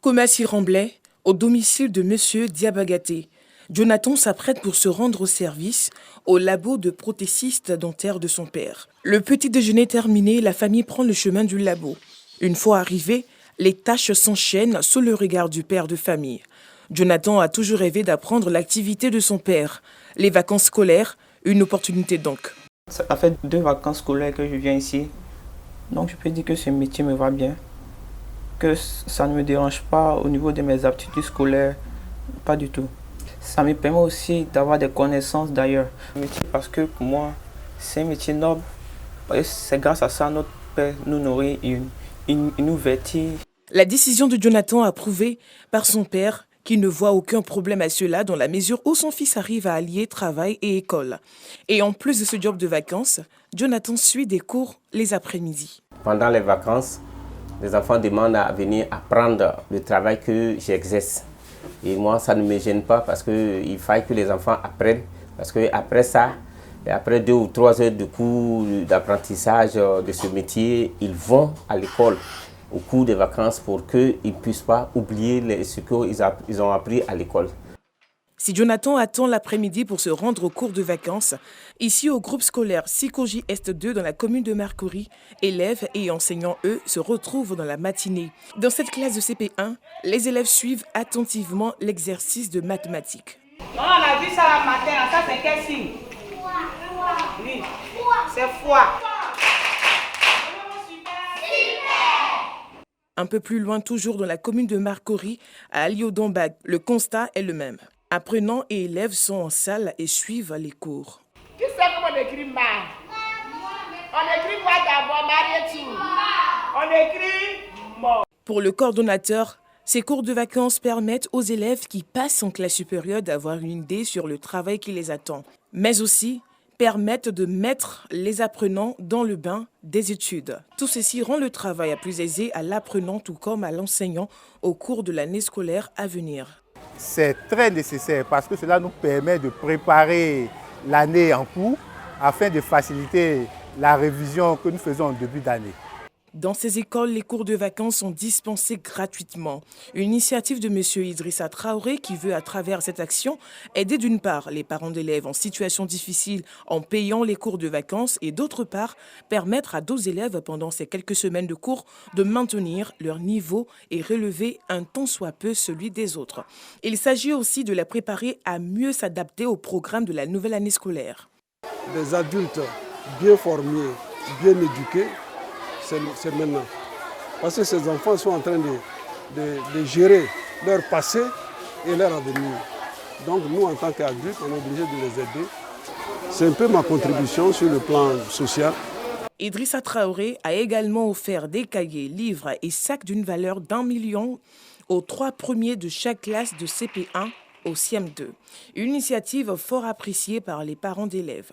Komassi-Remblai, au domicile de Monsieur Diabagaté. Jonathan s'apprête pour se rendre au service au labo de prothésiste dentaire de son père. Le petit déjeuner terminé, la famille prend le chemin du labo. Une fois arrivé, les tâches s'enchaînent sous le regard du père de famille. Jonathan a toujours rêvé d'apprendre l'activité de son père. Les vacances scolaires, une opportunité donc. Ça fait 2 vacances scolaires que je viens ici. Donc je peux dire que ce métier me va bien. Que ça ne me dérange pas au niveau de mes aptitudes scolaires. Pas du tout. Ça me permet aussi d'avoir des connaissances d'ailleurs. Parce que pour moi, c'est un métier noble. C'est grâce à ça que notre père nous nourrit et nous vêtit. La décision de Jonathan approuvée par son père, qui ne voit aucun problème à cela dans la mesure où son fils arrive à allier travail et école. Et en plus de ce job de vacances, Jonathan suit des cours les après-midi. Pendant les vacances, les enfants demandent à venir apprendre le travail que j'exerce. Et moi, ça ne me gêne pas parce qu'il faut que les enfants apprennent. Parce qu'après ça, après 2 ou 3 heures de cours d'apprentissage de ce métier, ils vont à l'école au cours des vacances pour qu'ils ne puissent pas oublier ce qu'ils ont appris à l'école. Si Jonathan attend l'après-midi pour se rendre au cours de vacances, ici au groupe scolaire Sikoji Est 2 dans la commune de Marcory, élèves et enseignants, eux, se retrouvent dans la matinée. Dans cette classe de CP1, les élèves suivent attentivement l'exercice de mathématiques. On a vu ça la matin, ça c'est quel signe? Oui, c'est foi. Un peu plus loin, toujours dans la commune de Marcory, à Aliodombag, le constat est le même. Apprenants et élèves sont en salle et suivent les cours. Qui sait comment on écrit ma? On écrit quoi d'abord, Marietou? On écrit mort. Pour le coordonnateur, ces cours de vacances permettent aux élèves qui passent en classe supérieure d'avoir une idée sur le travail qui les attend, mais aussi permettent de mettre les apprenants dans le bain des études. Tout ceci rend le travail plus aisé à l'apprenant tout comme à l'enseignant au cours de l'année scolaire à venir. C'est très nécessaire parce que cela nous permet de préparer l'année en cours afin de faciliter la révision que nous faisons en début d'année. Dans ces écoles, les cours de vacances sont dispensés gratuitement. Une initiative de M. Idrissa Traoré qui veut, à travers cette action, aider d'une part les parents d'élèves en situation difficile en payant les cours de vacances et d'autre part, permettre à d'autres élèves pendant ces quelques semaines de cours de maintenir leur niveau et relever un tant soit peu celui des autres. Il s'agit aussi de la préparer à mieux s'adapter au programme de la nouvelle année scolaire. Des adultes bien formés, bien éduqués, c'est maintenant. Parce que ces enfants sont en train de gérer leur passé et leur avenir. Donc nous, en tant qu'adultes, on est obligés de les aider. C'est un peu ma contribution sur le plan social. Idrissa Traoré a également offert des cahiers, livres et sacs d'une valeur d'1 million aux 3 premiers de chaque classe de CP1 au CM2. Une initiative fort appréciée par les parents d'élèves.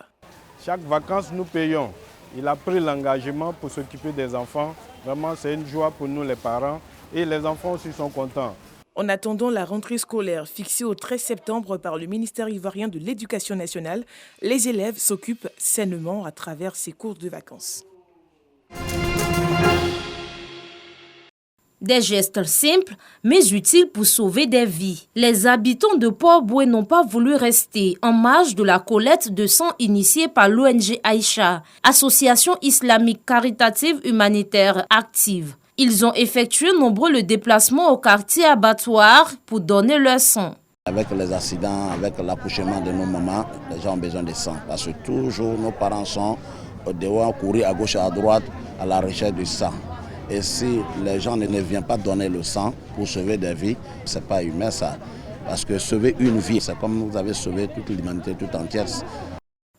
Chaque vacances, nous payons. Il a pris l'engagement pour s'occuper des enfants. Vraiment, c'est une joie pour nous les parents et les enfants aussi sont contents. En attendant la rentrée scolaire fixée au 13 septembre par le ministère ivoirien de l'Éducation nationale, les élèves s'occupent sainement à travers ces cours de vacances. Des gestes simples mais utiles pour sauver des vies. Les habitants de Port-Boué n'ont pas voulu rester en marge de la collecte de sang initiée par l'ONG Aïcha, Association islamique caritative humanitaire active. Ils ont effectué nombreux le déplacement au quartier abattoir pour donner leur sang. Avec les accidents, avec l'accouchement de nos mamans, les gens ont besoin de sang. Parce que toujours nos parents sont dehors, courir à gauche et à droite à la recherche du sang. Et si les gens ne viennent pas donner le sang pour sauver des vies, ce n'est pas humain ça. Parce que sauver une vie, c'est comme vous avez sauvé toute l'humanité tout entière.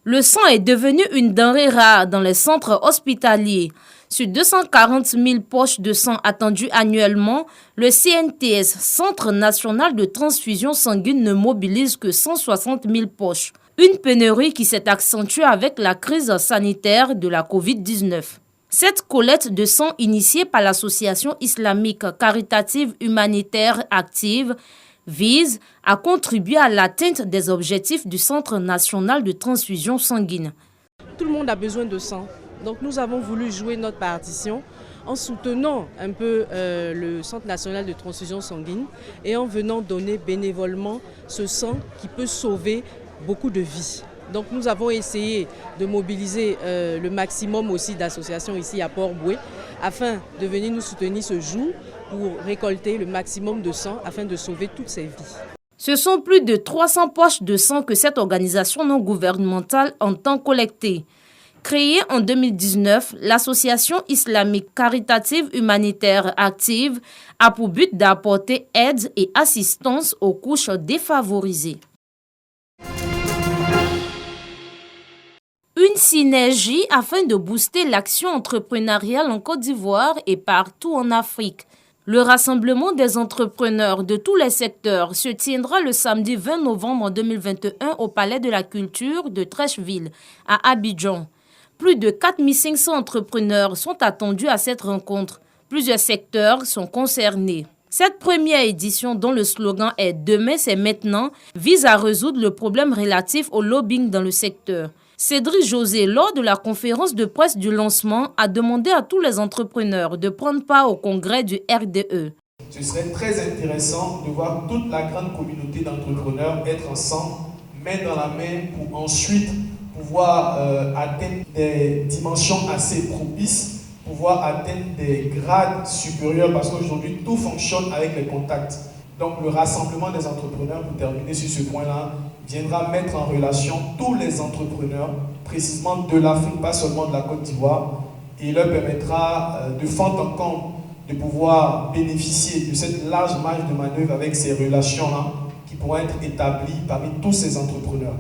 Le sang est devenu une denrée rare dans les centres hospitaliers. Sur 240 000 poches de sang attendues annuellement, le CNTS, Centre national de transfusion sanguine, ne mobilise que 160 000 poches. Une pénurie qui s'est accentuée avec la crise sanitaire de la Covid-19. Cette collecte de sang initiée par l'association islamique caritative humanitaire active vise à contribuer à l'atteinte des objectifs du Centre national de transfusion sanguine. Tout le monde a besoin de sang, donc nous avons voulu jouer notre partition en soutenant un peu le Centre national de transfusion sanguine et en venant donner bénévolement ce sang qui peut sauver beaucoup de vies. Donc nous avons essayé de mobiliser le maximum aussi d'associations ici à Port-Bouët afin de venir nous soutenir ce jour pour récolter le maximum de sang afin de sauver toutes ces vies. Ce sont plus de 300 poches de sang que cette organisation non gouvernementale entend collecter. Créée en 2019, l'association islamique caritative humanitaire active a pour but d'apporter aide et assistance aux couches défavorisées. Une synergie afin de booster l'action entrepreneuriale en Côte d'Ivoire et partout en Afrique. Le rassemblement des entrepreneurs de tous les secteurs se tiendra le samedi 20 novembre 2021 au Palais de la Culture de Treichville, à Abidjan. Plus de 4500 entrepreneurs sont attendus à cette rencontre. Plusieurs secteurs sont concernés. Cette première édition, dont le slogan est « Demain, c'est maintenant », vise à résoudre le problème relatif au lobbying dans le secteur. Cédric José, lors de la conférence de presse du lancement, a demandé à tous les entrepreneurs de prendre part au congrès du RDE. Ce serait très intéressant de voir toute la grande communauté d'entrepreneurs être ensemble, main dans la main, pour ensuite pouvoir atteindre des dimensions assez propices, pouvoir atteindre des grades supérieurs, parce qu'aujourd'hui tout fonctionne avec les contacts. Donc le rassemblement des entrepreneurs, pour terminer sur ce point-là, viendra mettre en relation tous les entrepreneurs, précisément de l'Afrique, pas seulement de la Côte d'Ivoire, et leur permettra de fond en comble de pouvoir bénéficier de cette large marge de manœuvre avec ces relations-là qui pourront être établies parmi tous ces entrepreneurs.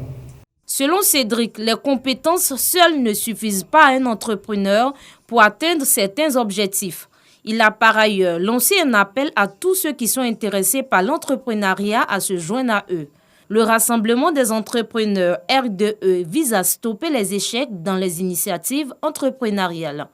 Selon Cédric, les compétences seules ne suffisent pas à un entrepreneur pour atteindre certains objectifs. Il a par ailleurs lancé un appel à tous ceux qui sont intéressés par l'entrepreneuriat à se joindre à eux. Le rassemblement des entrepreneurs RDE vise à stopper les échecs dans les initiatives entrepreneuriales.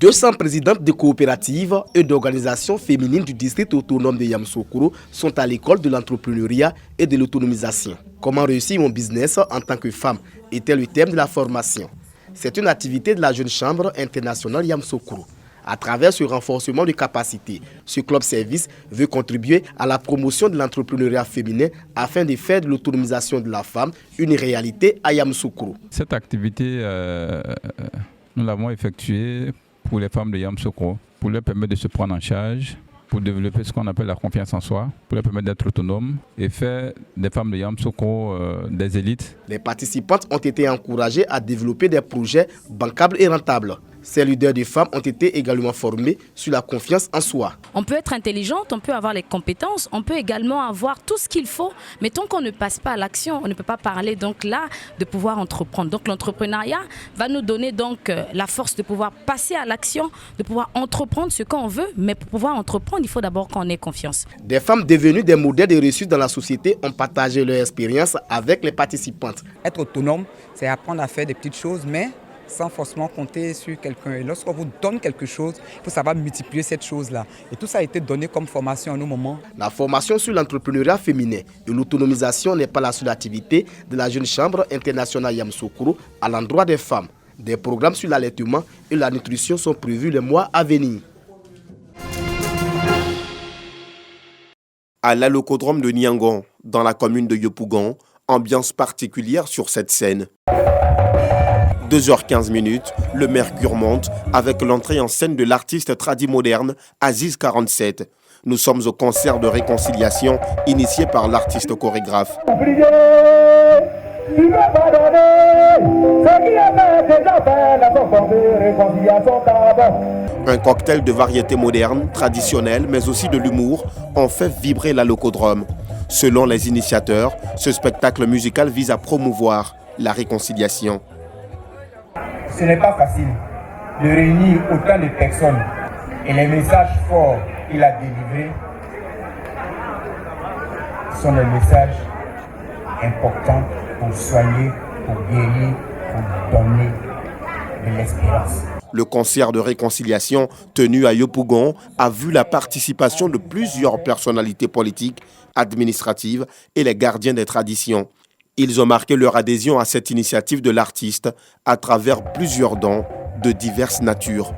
200 présidentes de coopératives et d'organisations féminines du district autonome de Yamoussoukro sont à l'école de l'entrepreneuriat et de l'autonomisation. Comment réussir mon business en tant que femme était le thème de la formation. C'est une activité de la Jeune Chambre internationale Yamoussoukro. À travers ce renforcement de capacités, ce club service veut contribuer à la promotion de l'entrepreneuriat féminin afin de faire de l'autonomisation de la femme une réalité à Yamoussoukro. Cette activité, nous l'avons effectuée pour les femmes de Yamoussoukro, pour leur permettre de se prendre en charge, pour développer ce qu'on appelle la confiance en soi, pour leur permettre d'être autonomes et faire des femmes de Yamoussoukro des élites. Les participantes ont été encouragées à développer des projets bancables et rentables. Ces leaders de femmes ont été également formés sur la confiance en soi. On peut être intelligente, on peut avoir les compétences, on peut également avoir tout ce qu'il faut, mais tant qu'on ne passe pas à l'action, on ne peut pas parler donc là de pouvoir entreprendre. Donc l'entrepreneuriat va nous donner donc la force de pouvoir passer à l'action, de pouvoir entreprendre ce qu'on veut, mais pour pouvoir entreprendre, il faut d'abord qu'on ait confiance. Des femmes devenues des modèles de réussite dans la société ont partagé leur expérience avec les participantes. Être autonome, c'est apprendre à faire des petites choses, mais sans forcément compter sur quelqu'un. Et lorsqu'on vous donne quelque chose, il faut savoir multiplier cette chose-là. Et tout ça a été donné comme formation à nos moments. La formation sur l'entrepreneuriat féminin et l'autonomisation n'est pas la seule activité de la Jeune Chambre internationale Yamoussoukro à l'endroit des femmes. Des programmes sur l'allaitement et la nutrition sont prévus les mois à venir. À l'allocodrome de Niangon, dans la commune de Yopougon, ambiance particulière sur cette scène. 2h15, le mercure monte avec l'entrée en scène de l'artiste tradi-moderne Aziz 47. Nous sommes au concert de réconciliation initié par l'artiste chorégraphe. Un cocktail de variétés modernes, traditionnelles, mais aussi de l'humour ont fait vibrer l'allocodrome. Selon les initiateurs, ce spectacle musical vise à promouvoir la réconciliation. Ce n'est pas facile de réunir autant de personnes et les messages forts qu'il a délivrés sont des messages importants pour soigner, pour guérir, pour donner de l'espérance. Le concert de réconciliation tenu à Yopougon a vu la participation de plusieurs personnalités politiques, administratives et les gardiens des traditions. Ils ont marqué leur adhésion à cette initiative de l'artiste à travers plusieurs dons de diverses natures.